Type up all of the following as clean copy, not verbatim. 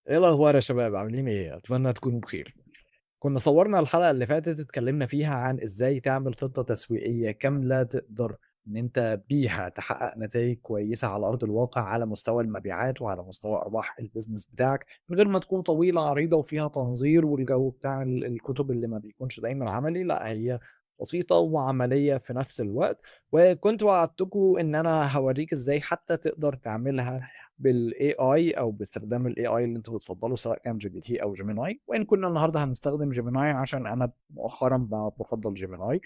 ايه الاخبار يا شباب؟ عاملين ايه؟ اتمنى تكونوا بخير. كنا صورنا الحلقه اللي فاتت اتكلمنا فيها عن ازاي تعمل خطه تسويقيه كامله تقدر ان انت بيها تحقق نتائج كويسه على ارض الواقع على مستوى المبيعات وعلى مستوى ارباح البيزنس بتاعك من غير ما تكون طويله عريضه وفيها تنظير والجو بتاع الكتب اللي ما بيكونش دايما عملي. لا، هي بسيطه وعمليه في نفس الوقت. وكنت وعدتكم ان انا هوريك ازاي حتى تقدر تعملها بالاي اي او باستخدام الاي اي اللي انتوا بتفضلوا، سواء كان جي بي تي او جيميناي. وان كنا النهارده هنستخدم جيميناي عشان انا مؤخرا بفضل جيميناي.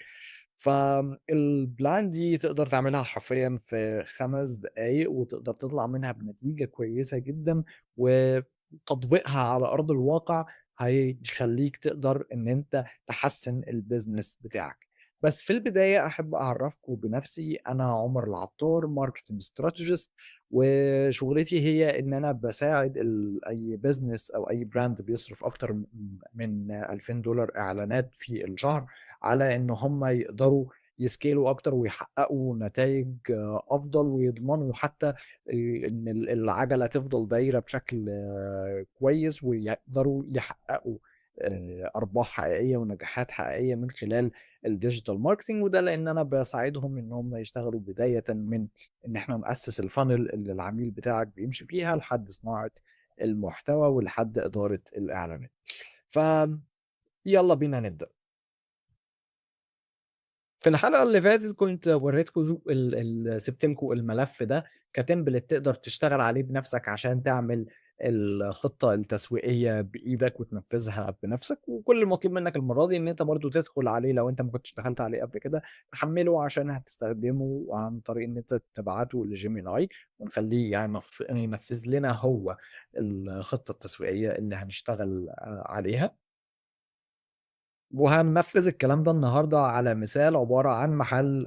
فالبلان دي تقدر تعملها حرفيا في 5 دقايق وتقدر تطلع منها بنتيجة كويسة جدا، وتطبيقها على أرض الواقع هيخليك تقدر ان انت تحسن البيزنس بتاعك. بس في البداية أحب أعرفكم بنفسي. أنا عمر العطار، ماركتنج استراتيجيست، وشغلتي هي ان انا بساعد اي بزنس او اي براند بيصرف اكتر من $2000 اعلانات في الشهر على ان هم يقدروا يسكيلوا اكتر ويحققوا نتائج افضل، ويضمنوا حتى ان العجله تفضل دايره بشكل كويس، ويقدروا يحققوا ارباح حقيقيه ونجاحات حقيقيه من خلال الديجيتال ماركتنج. وده لان انا بساعدهم ان هم يشتغلوا بدايه من ان احنا نأسس الفانل اللي العميل بتاعك بيمشي فيها لحد صناعة المحتوى ولحد إدارة الإعلانات. فيلا بينا نبدأ. في الحلقة اللي فاتت كنت وريتكم سبت لكم الملف ده كتمبلت تقدر تشتغل عليه بنفسك عشان تعمل الخطة التسويقية بإيدك وتنفذها بنفسك. وكل المطلوب منك المرة دي إن أنت برضو تدخل عليه لو أنت ما كنتش اشتغلت عليه قبل كده، تحمله عشان هتستخدمه عن طريق إن أنت تبعته لجيميناي ونخليه ينفذ لنا هو الخطة التسويقية اللي هنشتغل عليها. وهننفذ الكلام ده النهارده على مثال عبارة عن محل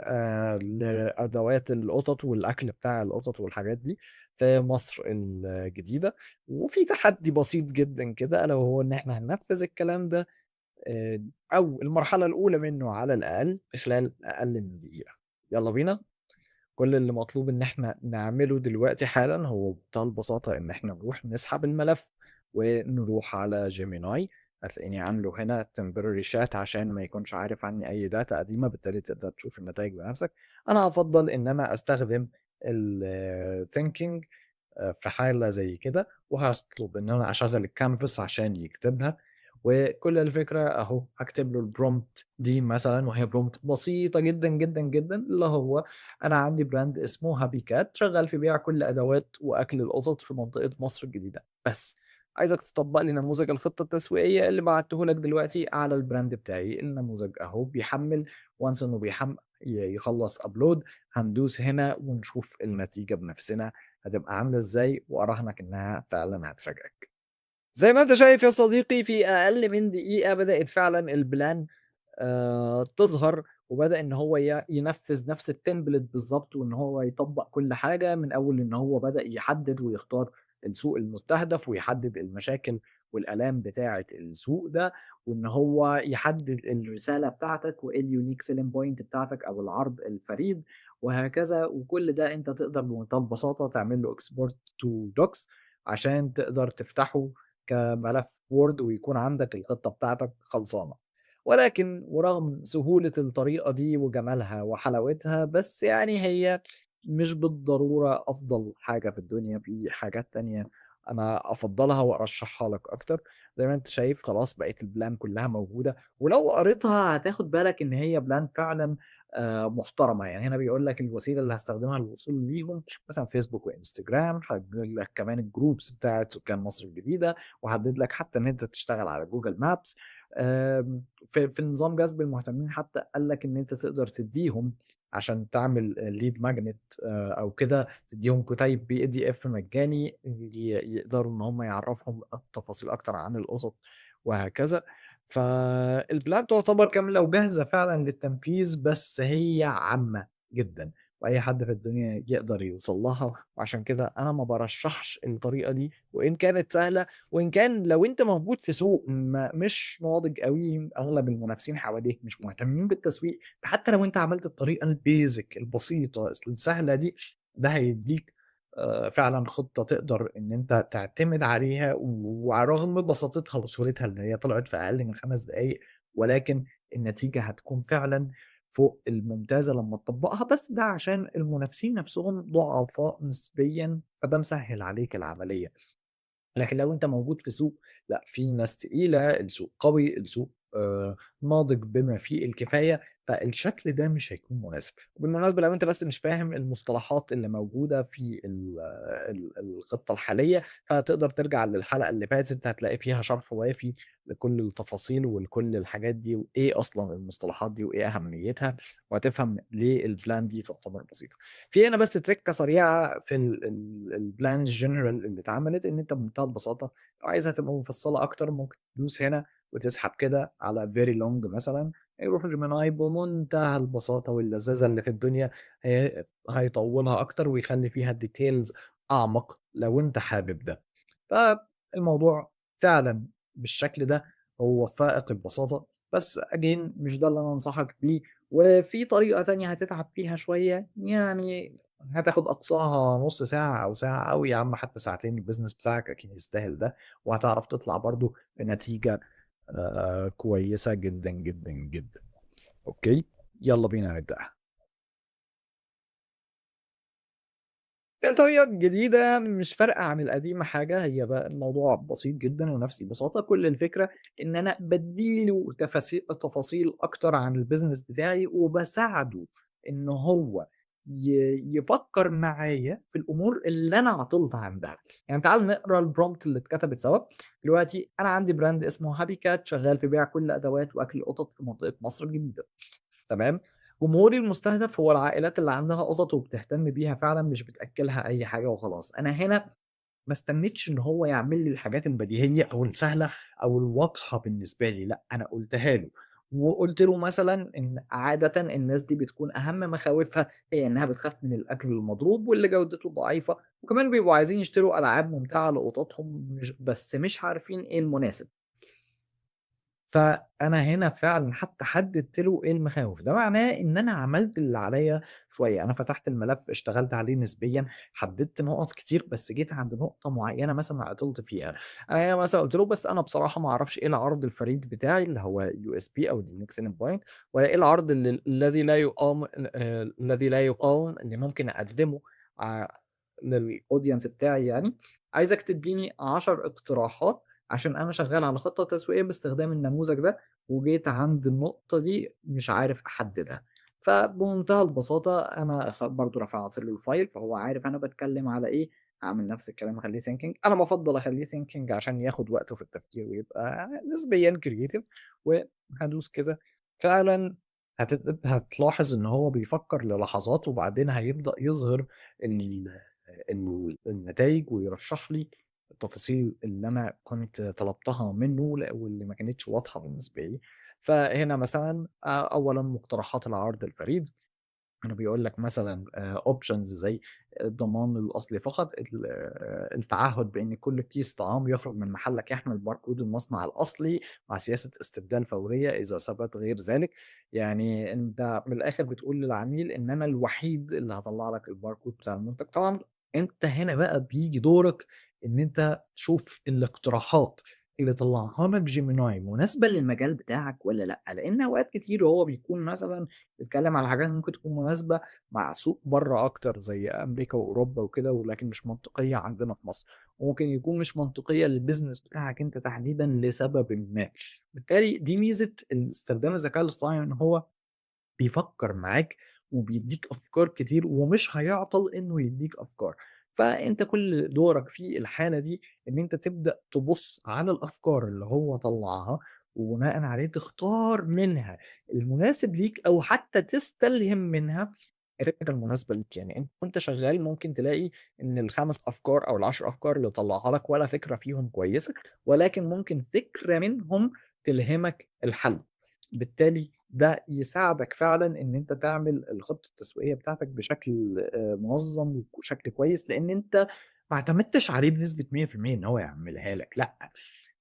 لأدوات القطط والأكل بتاع القطط والحاجات دي في مصر الجديدة. وفي تحدي بسيط جدًا كده، ألا وهو إن إحنا هننفذ الكلام ده أو المرحلة الأولى منه على الأقل في خلال أقل من دقيقة. يالّا بينا. كل اللي مطلوب إن إحنا نعمله دلوقتي حالًا هو بمنتهى البساطة إن إحنا نروح نسحب الملف، ونروح على Gemini. هتلاقيني عامله هنا temporary chat عشان ما يكونش عارف عني أي data قديمة، بالتالي تقدر تشوف النتايج بنفسك. أنا هافضّل إن أنا أستخدم الthinking في حالة زي كده، وهاطلب إن أنا أشغّل الcanvas عشان يكتبها. وكل الفكرة أهو هاكتب له الprompt دي مثلًا، وهي prompt بسيطة جدًا، جدًا، جدًا، اللي هو أنا عندي براند اسمه هابي كات شغال في بيع كل أدوات وأكل القطط في منطقة مصر الجديدة، بس عايزك تطبّق لي نموذج الخطة التسويقية اللي بعته لك دلوقتي على البراند بتاعي. النموذج أهو بيحمّل. once إنه يخلّص upload هندوس هنا ونشوف النتيجة بنفسنا هتبقى عاملة إزاي، وأراهنك إنها فعلًا هتفاجئك. زي ما أنت شايف يا صديقي، في أقل من دقيقة بدأت فعلًا البلان تظهر، وبدأ إن هو ينفّذ نفس الtemplate بالضبط، وإن هو يطبّق كل حاجة من أول إن هو بدأ يحدد ويختار السوق المستهدف، ويحدد المشاكل والآلام بتاعة السوق ده، وإن هو يحدد الرسالة بتاعتك وإيه الunique selling point بتاعتك أو العرض الفريد وهكذا. وكل ده أنت تقدر بمنتهى البساطة تعمل له export to docs عشان تقدر تفتحه كملف Word ويكون عندك الخطة بتاعتك خلصانة. ولكن ورغم سهولة الطريقة دي وجمالها وحلاوتها، بس يعني هي مش بالضرورة أفضل حاجة في الدنيا. في حاجات تانية أنا أفضّلها وأرشّحها لك أكتر. زي ما أنت شايف خلاص بقت البلان كلّها موجودة، ولو قريتها هتاخد بالك إن هي بلان فعلًا محترمة. يعني هنا بيقول لك الوسيلة اللي هاستخدمها للوصول ليهم مثلًا فيسبوك وإنستجرام، حدد لك كمان الgroups بتاعة سكان مصر الجديدة، وحدد لك حتى إن أنت تشتغل على جوجل مابس. في نظام جذب المهتمين حتى قال لك إن أنت تقدر تدّيهم عشان تعمل lead magnet أو كده، تدّيهم كُتيب PDF مجاني يقدروا إن هم يعرّفهم التفاصيل أكتر عن القطط وهكذا. فالبلان تعتبر كاملة وجاهزة فعلًا للتنفيذ، بس هي عامة جدًا، وأي حد في الدنيا يقدر يوصل لها. وعشان كده أنا ما بارشّحش الطريقة دي، وإن كانت سهلة، وإن كان لو أنت موجود في سوق مش ناضج أوي، أغلب المنافسين حواليك مش مهتمين بالتسويق، حتى لو أنت عملت الطريقة الbasic البسيطة السهلة دي، ده هيدّيك فعلًا خطة تقدر إن أنت تعتمد عليها، وعلى الرغم من بساطتها وسهولتها إن هي طلعت في أقل من 5 دقايق، ولكن النتيجة هتكون فعلًا فوق الممتازة لمّا تطبّقها، بس ده عشان المنافسين نفسهم ضعفاء نسبيًا، فده مسهّل عليك العملية. لكن لو أنت موجود في سوق لأ، في ناس تقيلة، السوق قوي، السوق ناضج بما فيه الكفاية، فالشكل ده مش هيكون مناسب. وبالمناسبة لو أنت بس مش فاهم المصطلحات اللي موجودة في الخطة الحالية، فتقدر ترجع للحلقة اللي فاتت هتلاقي فيها شرح وافي لكل التفاصيل ولكل الحاجات دي، وإيه أصلًا المصطلحات دي وإيه أهميتها، وهتفهم ليه البلان دي تعتبر بسيطة. في هنا بس ترِكّة سريعة في الplan الgeneral اللي اتعملت، إن أنت بمنتهى البساطة لو عايزها تبقى مفصّلة أكتر ممكن تدوس هنا وتسحب كده على very long مثلًا، هيروح Gemini بمنتهى البساطة واللذاذة اللي في الدنيا هيطوّلها أكتر ويخلّي فيها details أعمق لو أنت حابب ده. فالموضوع فعلًا بالشكل ده هو فائق البساطة، بس again مش ده اللي أنا أنصحك بيه، وفي طريقة تانية هتتعب فيها شوية، يعني هتاخد أقصاها نُص ساعة أو ساعة أوي يا عم حتى ساعتين، الbusiness بتاعك أكيد يستاهل ده، وهتعرف تطلع برضه بنتيجة كويسة جدًا، جدًا، جدًا. أوكي، يالّا بينا نبدأها. الطريقة الجديدة مش فارقة عن القديمة حاجة، هي بقى الموضوع بسيط جدًا ونفس البساطة، كل الفكرة إن أنا بادّي له تفاصيل أكتر عن الbusiness بتاعي، وباساعده إن هو يفكّر معايا في الأمور اللي أنا عطلت عندها. يعني تعالَ نقرا الprompt اللي اتكتبت سوا. دلوقتي أنا عندي brand اسمه happy cat شغال في بيع كل أدوات وأكل القطط في منطقة مصر الجديدة. تمام، جمهوري المستهدف هو العائلات اللي عندها قطط وبتهتم بيها فعلًا مش بتأكّلها أي حاجة وخلاص. أنا هنا ما استنيتش إن هو يعمل لي الحاجات البديهية أو السهلة أو الواضحة بالنسبة لي، لأ، أنا قُلتها له، وقُلت له مثلًا إن عادةً الناس دي بتكون أهم مخاوفها هي إنها بتخاف من الأكل المضروب واللي جودته ضعيفة، وكمان بيبقوا عايزين يشتروا ألعاب ممتعة لقططهم مش عارفين إيه المناسب. فأنا هنا فعلًا حتى حددت له إيه المخاوف، ده معناه إن أنا عملت اللي عليَّ شوية، أنا فتحت الملف اشتغلت عليه نسبيًا، حددت نقط كتير، بس جيت عند نقطة معينة مثلًا عطلت فيها. أنا مثلًا قُلت له: "بس أنا بصراحة ما أعرفش إيه العرض الفريد بتاعي اللي هو USB أو الunique selling point ولا إيه العرض الذي لا يُقاوم اللي ممكن أقدمه ع للaudience بتاعي يعني، عايزك تدّيني 10 اقتراحات عشان أنا شغّال على خطة تسويقية باستخدام النموذج ده، وجيت عند النقطة دي مش عارف أحددها." فبمنتهى البساطة أنا برضه رفعت له الفايل، فهو عارف أنا باتكلم على إيه، هاعمل نفس الكلام أخلّيه thinking. أنا بافضّل أخلّيه thinking عشان ياخد وقته في التفكير ويبقى نسبيًا creative وهادوس كده. فعلًا هتلاحظ إن هو بيفكّر للحظات وبعدين هيبدأ يظهر النتايج ويرشّح لي التفاصيل اللي أنا كنت طلبتها منّه واللي ما كانتش واضحة بالنسبة لي. فهنا مثلًا أولًا مقترحات العرض الفريد، هنا بيقول لك مثلًا options زي الضمان الأصلي فقط، التعهُّد بإن كل كيس طعام يخرج من محلك يحمل باركود المصنع الأصلي مع سياسة استبدال فورية إذا ثبت غير ذلك. يعني أنت من الآخر بتقول للعميل إن أنا الوحيد اللي هاطلّع لك الباركود بتاع المنتج. طبعًا أنت هنا بقى بييجي دورك إن أنت تشوف الاقتراحات اللي طلّعها لك Gemini مناسبة للمجال بتاعك والّا لأ، لإن أوقات كتير هو بيكون مثلًا بيتكلم على حاجات ممكن تكون مناسبة مع سوق برّه أكتر زي أمريكا وأوروبا وكده، ولكن مش منطقية عندنا في مصر، وممكن يكون مش منطقية للbusiness بتاعك أنت تحديدًا لسببٍ ما. بالتالي دي ميزة استخدام الذكاء الاصطناعي إن هو بيفكّر معاك وبيدّيك أفكار كتير ومش هيعطل إنه يدّيك أفكار. فأنت كل دورك في الحالة دي إن أنت تبدأ تبُص على الأفكار اللي هو طلّعها، وبناءً عليه تختار منها المناسب ليك أو حتى تستلهم منها الفكرة المناسبة ليك. يعني أنت وأنت شغّال ممكن تلاقي إن ال5 أفكار أو ال10 أفكار اللي طلّعها لك ولا فكرة فيهم كويسة، ولكن ممكن فكرة منهم تلهمك الحل. بالتالي ده يساعدك فعلًا إن أنت تعمل الخطة التسويقية بتاعتك بشكل منظم وشكل كويس، لإن أنت ما اعتمدتش عليه بنسبة 100% إن هو يعملها لك، لأ،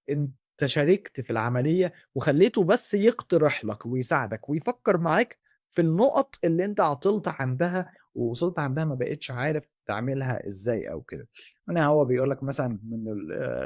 أنت شاركت في العملية وخلّيته بس يقترح لك ويساعدك ويفكّر معاك في النُقط اللي أنت عطلت عندها ووصلت عندها ما بقيتش عارف تعملها إزاي أو كده. هنا هو بيقول لك مثلًا من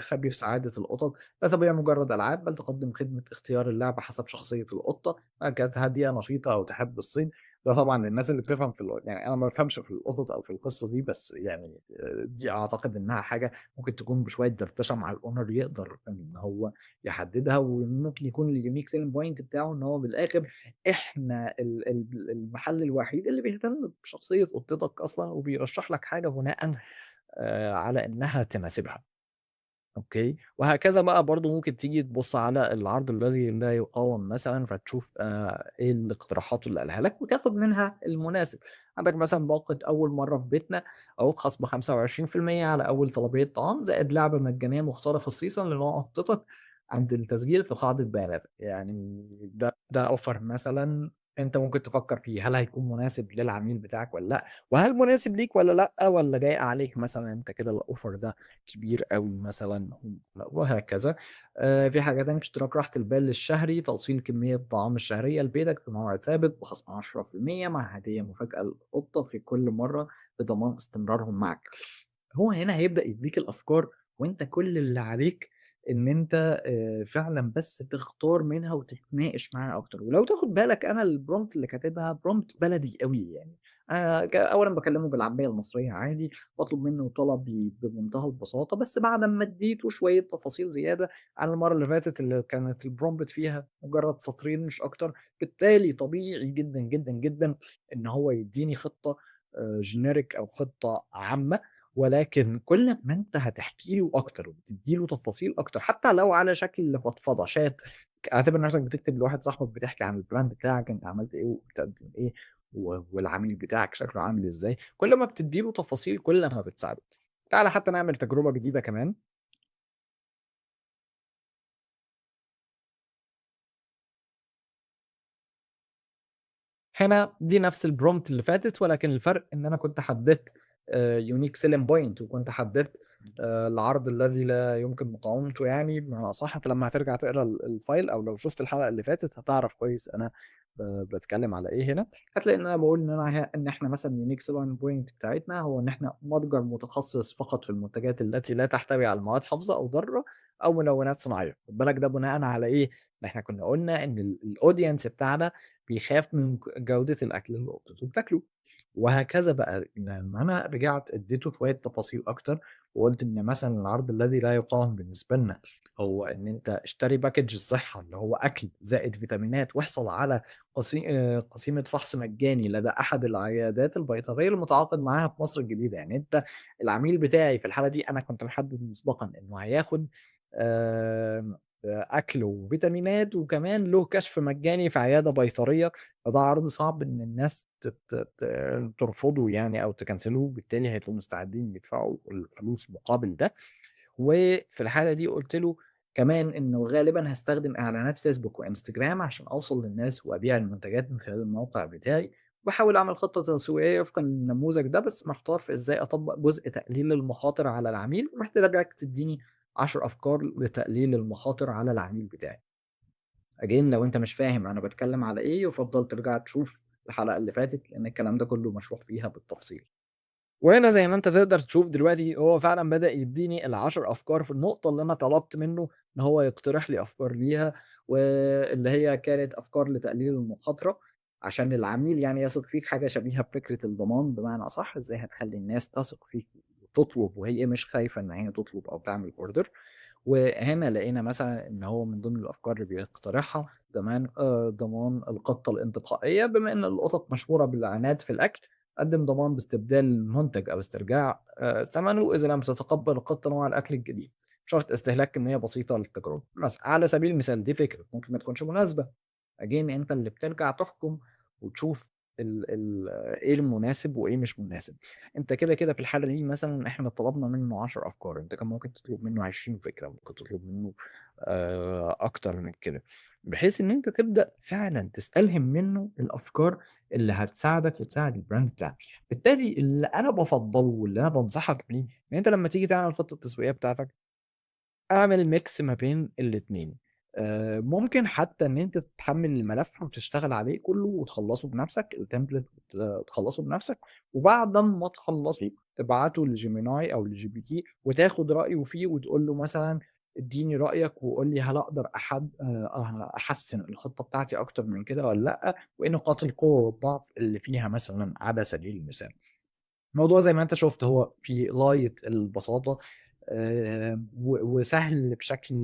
خبير سعادة القطط: "لا تبيع مجرد ألعاب، بل تقدم خدمة اختيار اللعبة حسب شخصية القطة، كانت هادية، نشيطة أو تحب الصيد." ده طبعًا للناس اللي بتفهم يعني أنا ما بافهمش في القطط أو في القصة دي، بس يعني دي أعتقد إنها حاجة ممكن تكون بشوية دردشة مع الowner يقدر إن هو يحددها، وممكن يكون الunique selling point بتاعه إن هو من الآخر إحنا المحل الوحيد اللي بيهتم بشخصية قطتك أصلًا، وبيرشح لك حاجة بناءً على إنها تناسبها. أوكي، وهكذا بقى برضه ممكن تيجي تبُص على العرض الذي لا يقاوم مثلًا، فتشوف إيه الاقتراحات اللي قالها لك وتاخد منها المناسب. عندك مثلًا باقة أول مرّة في بيتنا أهو خصم 25% على أول طلبية طعام، زائد لعبة مجانية مختارة خصيصًا لنوع قطتك عند التسجيل في قاعدة بياناتك. يعني ده offer مثلًا أنت ممكن تفكّر فيه، هل هيكون مناسب للعميل بتاعك والّا لأ؟ وهل مناسب ليك والّا لأ، والّا ضايق عليك مثلًا أنت كده الoffer ده كبير أوي مثلًا وهكذا. في حاجة تانية: اشتراك راحة البال الشهري، توصيل كمية طعام الشهرية لبيتك بموعد ثابت بخصم 10% مع هدية مفاجأة للقطة في كل مرة لضمان استمرارهم معاك. هو هنا هيبدأ يدّيك الأفكار، وأنت كل اللي عليك إن أنت فعلًا بس تختار منها وتتناقش معاها أكتر. ولو تاخد بالك أنا الprompt اللي كاتبها prompt بلدي أوي يعني. أولًا باكلمه بالعامية المصرية عادي، باطلب منه طلبي بمنتهى البساطة، بس بعد أمّا ادّيته شوية تفاصيل زيادة عن المَرّة اللي فاتت اللي كانت الprompt فيها مجرد سطرين مش أكتر. بالتالي طبيعي جدًا، جدًا، جدًا إن هو يدّيني خطة generic أو خطة عامة، ولكن كل ما أنت هتحكي له أكتر وتدّي له تفاصيل أكتر، حتى لو على شكل فضفضة chat، اعتبر نفْسك بتكتب لواحد صاحبك بتحكي عن الbrand بتاعك، أنت عملت إيه وبتقدّم إيه والعميل بتاعك شكله عامل إزاي. كل ما بتدّي له تفاصيل كل ما بتساعده. تعالَ حتى نعمل تجربة جديدة كمان. هنا دي نفس الprompt اللي فاتت، ولكن الفرق إن أنا كنت حددت unique selling point، وكنت حددت العرض الذي لا يمكن مقاومته يعني بمعنى أصح. أنت لمّا هترجع تقرا الfile أو لو شُفت الحلقة اللي فاتت هتعرف كويس أنا باتكلم على إيه هنا. هتلاقي إن أنا باقول إن أنا إن إحنا مثلًا unique selling point بتاعتنا هو إن إحنا متجر متخصص فقط في المنتجات التي لا تحتوي على مواد حافظة أو ضارة أو منوّنات صناعية. خُد بالك ده بناءً على إيه؟ إن إحنا كنا قُلنا إن الaudience بتاعنا بيخاف من جودة الأكل اللي قطته بتاكله. وهكذا بقى لمّا أنا رجعت اديته شوية تفاصيل أكتر، وقُلت إن مثلًا العرض الذي لا يقاوم بالنسبة لنا هو إن أنت اشتري باكيج الصحة اللي هو أكل زائد فيتامينات، واحصل على قسيمة فحص مجاني لدى أحد العيادات البيطرية المتعاقد معاها في مصر الجديدة. يعني أنت العميل بتاعي في الحالة دي أنا كنت محدد مسبقًا إنه هياخد أكل وفيتامينات، وكمان له كشف مجاني في عيادة بيطرية. فده عرض صعب إن الناس تت ت ترفضه يعني أو تكنسله، بالتالي هيبقوا مستعدين يدفعوا الفلوس مقابل ده. وفي الحالة دي قُلت له كمان إنه غالبًا هاستخدم إعلانات فيسبوك وإنستجرام عشان أوصل للناس وأبيع المنتجات من خلال الموقع بتاعي، وباحاول أعمل خطة تسويقية وفقًا للنموذج ده، بس محتار في إزاي أطبّق جزء تقليل المخاطر على العميل، ومحتاجك تدّيني 10 أفكار لتقليل المخاطر على العميل بتاعي. again لو أنت مش فاهم أنا باتكلم على إيه، يُفضّل ترجع تشوف الحلقة اللي فاتت، لإن الكلام ده كلّه مشروح فيها بالتفصيل. وهنا زي ما أنت تقدر تشوف دلوقتي هو فعلًا بدأ يدّيني ال10 أفكار في النقطة اللي أنا طلبت منه إن هو يقترح لي أفكار ليها، واللي هي كانت أفكار لتقليل المخاطرة عشان العميل يعني يثق فيك، حاجة شبيهة بفكرة الضمان بمعنى أصح. إزاي هتخلّي الناس تثق فيك وتطلب وهي مش خايفة إن هي تطلب أو تعمل order. وهنا لقينا مثلًا إن هو من ضمن الأفكار اللي بيقترحها ضمان القطة الانتقائية. بما إن القطط مشهورة بالعناد في الأكل، قدّم ضمان باستبدال المنتج أو استرجاع ثمنه إذا لم تتقبل القطة نوع الأكل الجديد، شرط استهلاك كمية بسيطة للتجربة. مثلًا على سبيل المثال دي فكرة ممكن ما تكونش مناسبة. again أنت اللي بترجع تحكم وتشوف ال إيه المناسب وإيه مش مناسب. أنت كده في الحالة دي مثلًا إحنا طلبنا منه 10 أفكار، أنت كان ممكن تطلب منه 20 فكرة، ممكن تطلب منه أكتر من كده، بحيث إن أنت تبدأ فعلًا تستلهم منه الأفكار اللي هتساعدك وتساعد الbrand بتاعك. بالتالي اللي أنا بافضّله واللي أنا بانصحك بيه، إن أنت لمّا تيجي تعمل الخطة التسويقية بتاعتك، اعمل mix ما بين الاتنين. ممكن حتى إن أنت تحمّل الملف وتشتغل عليه كلّه وتخلّصه بنفسك الtemplate تخلّصه بنفسك، وبعد أمّا تخلّصه تبعته لGemini أو لGPT وتاخد رأيه فيه وتقول له مثلًا ادّيني رأيك وقُل لي هل أقدر أحسّن الخطة بتاعتي أكتر من كده والّا لأ، وإيه نقاط القوة والضعف اللي فيها مثلًا على سبيل المثال. الموضوع زي ما أنت شُفت هو في غاية البساطة وسهل بشكل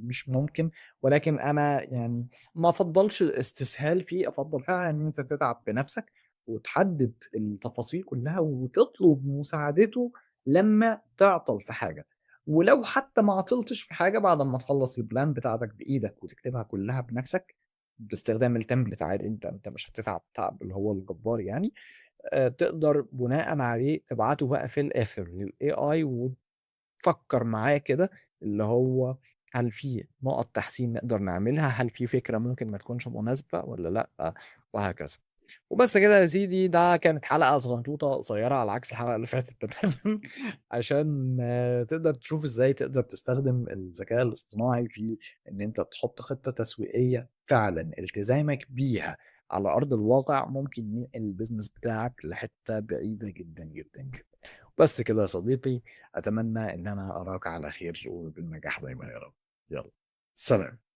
مش ممكن، ولكن أنا يعني ما أفضّلش الاستسهال فيه، أفضّل فعلًا إن أنت تتعب بنَفْسك وتحدد التفاصيل كلّها وتطلب مساعدته لمّا تعطل في حاجة، ولو حتى ما عطلتش في حاجة بعد أمّا تخلّص الplan بتاعتك بإيدك وتكتبها كلّها بنَفْسك باستخدام الtemplate عادي، أنت مش هتتعب تعب اللي هو الجبار يعني، تقدر بناءً عليه تبعته بقى في الآخر للAI وتفكّر معاه كده اللي هو هل في نُقط تحسين نقدر نعملها، هل في فكرة ممكن ما تكونش مناسبة والّا لأ، وهكذا. وبس كده يا سيدي، ده كانت حلقة صغنطوطة قصيّرة على عكس الحلقة اللي فاتت تمامًا عشان تقدر تشوف إزاي تقدر تستخدم الذكاء الاصطناعي في إن أنت تحُط خطة تسويقية فعلًا التزامك بيها على أرض الواقع ممكن ينقل الbusiness بتاعك لحتّة بعيدة جدًا، جدًا، جدًا. بس كده يا صديقي، أتمنى إن أنا أراك على خير وبالنجاح دايمًا يا رب. يالّا، سلام.